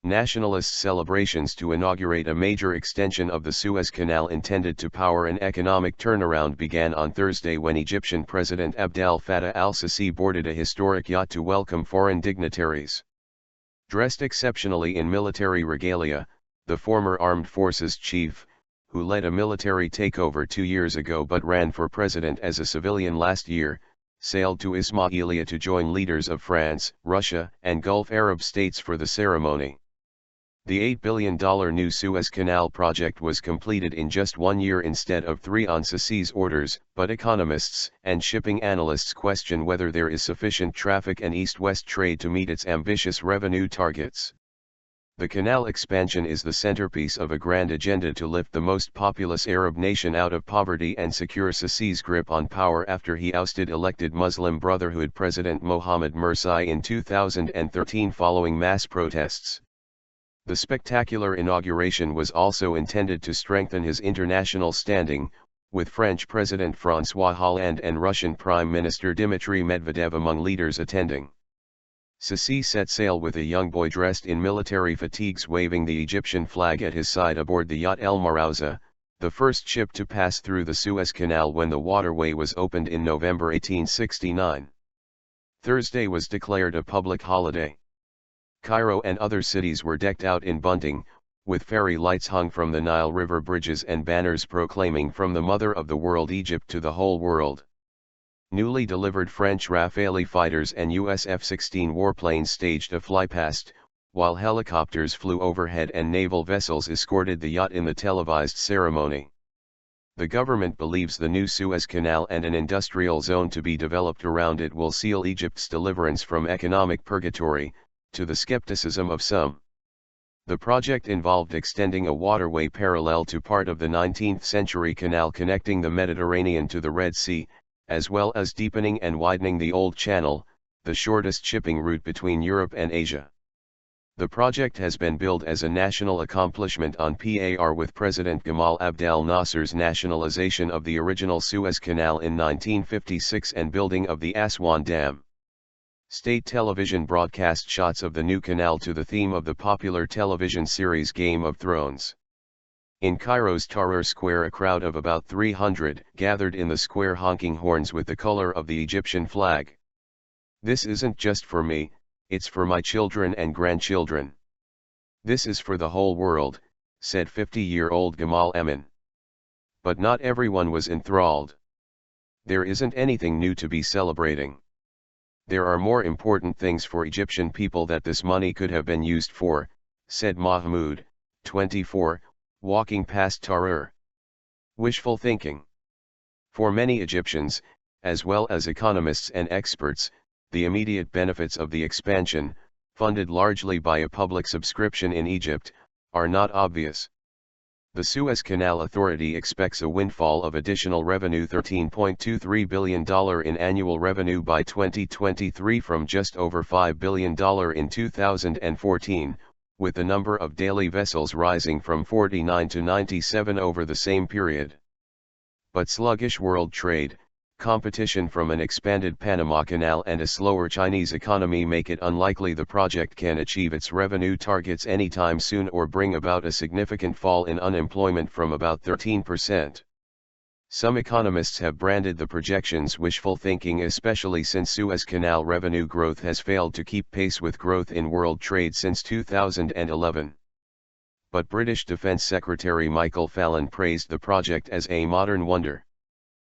Nationalist celebrations to inaugurate a major extension of the Suez Canal intended to power an economic turnaround began on Thursday when Egyptian President Abdel Fattah al-Sisi boarded a historic yacht to welcome foreign dignitaries. Dressed exceptionally in military regalia, the former armed forces chief, who led a military takeover 2 years ago but ran for president as a civilian last year, sailed to Ismailia to join leaders of France, Russia, and Gulf Arab states for the ceremony. The $8 billion new Suez Canal project was completed in just 1 year instead of 3 on Sisi's orders, but economists and shipping analysts question whether there is sufficient traffic and east-west trade to meet its ambitious revenue targets. The canal expansion is the centerpiece of a grand agenda to lift the most populous Arab nation out of poverty and secure Sisi's grip on power after he ousted elected Muslim Brotherhood President Mohamed Mursi in 2013 following mass protests. The spectacular inauguration was also intended to strengthen his international standing, with French President François Hollande and Russian Prime Minister Dmitry Medvedev among leaders attending. Sisi set sail with a young boy dressed in military fatigues waving the Egyptian flag at his side aboard the yacht El Marouza, the first ship to pass through the Suez Canal when the waterway was opened in November 1869. Thursday was declared a public holiday. Cairo and other cities were decked out in bunting, with fairy lights hung from the Nile River bridges and banners proclaiming from the mother of the world Egypt to the whole world. Newly delivered French Rafale fighters and US F-16 warplanes staged a flypast, while helicopters flew overhead and naval vessels escorted the yacht in the televised ceremony. The government believes the new Suez Canal and an industrial zone to be developed around it will seal Egypt's deliverance from economic purgatory, to the skepticism of some. The project involved extending a waterway parallel to part of the 19th-century canal connecting the Mediterranean to the Red Sea, as well as deepening and widening the Old Channel, the shortest shipping route between Europe and Asia. The project has been billed as a national accomplishment on par with President Gamal Abdel Nasser's nationalization of the original Suez Canal in 1956 and building of the Aswan Dam. State television broadcast shots of the new canal to the theme of the popular television series Game of Thrones. In Cairo's Tahrir Square, a crowd of about 300 gathered in the square honking horns with the color of the Egyptian flag. "This isn't just for me, it's for my children and grandchildren. This is for the whole world," said 50-year-old Gamal Emin. But not everyone was enthralled. "There isn't anything new to be celebrating. There are more important things for Egyptian people that this money could have been used for," said Mohamed, 24, walking past Tahrir. Wishful thinking. For many Egyptians, as well as economists and experts, the immediate benefits of the expansion, funded largely by a public subscription in Egypt, are not obvious. The Suez Canal Authority expects a windfall of additional revenue $13.23 billion in annual revenue by 2023 from just over $5 billion in 2014, with the number of daily vessels rising from 49 to 97 over the same period. But sluggish world trade, competition from an expanded Panama Canal and a slower Chinese economy make it unlikely the project can achieve its revenue targets anytime soon or bring about a significant fall in unemployment from about 13%. Some economists have branded the projections wishful thinking, especially since Suez Canal revenue growth has failed to keep pace with growth in world trade since 2011. But British Defence Secretary Michael Fallon praised the project as a modern wonder.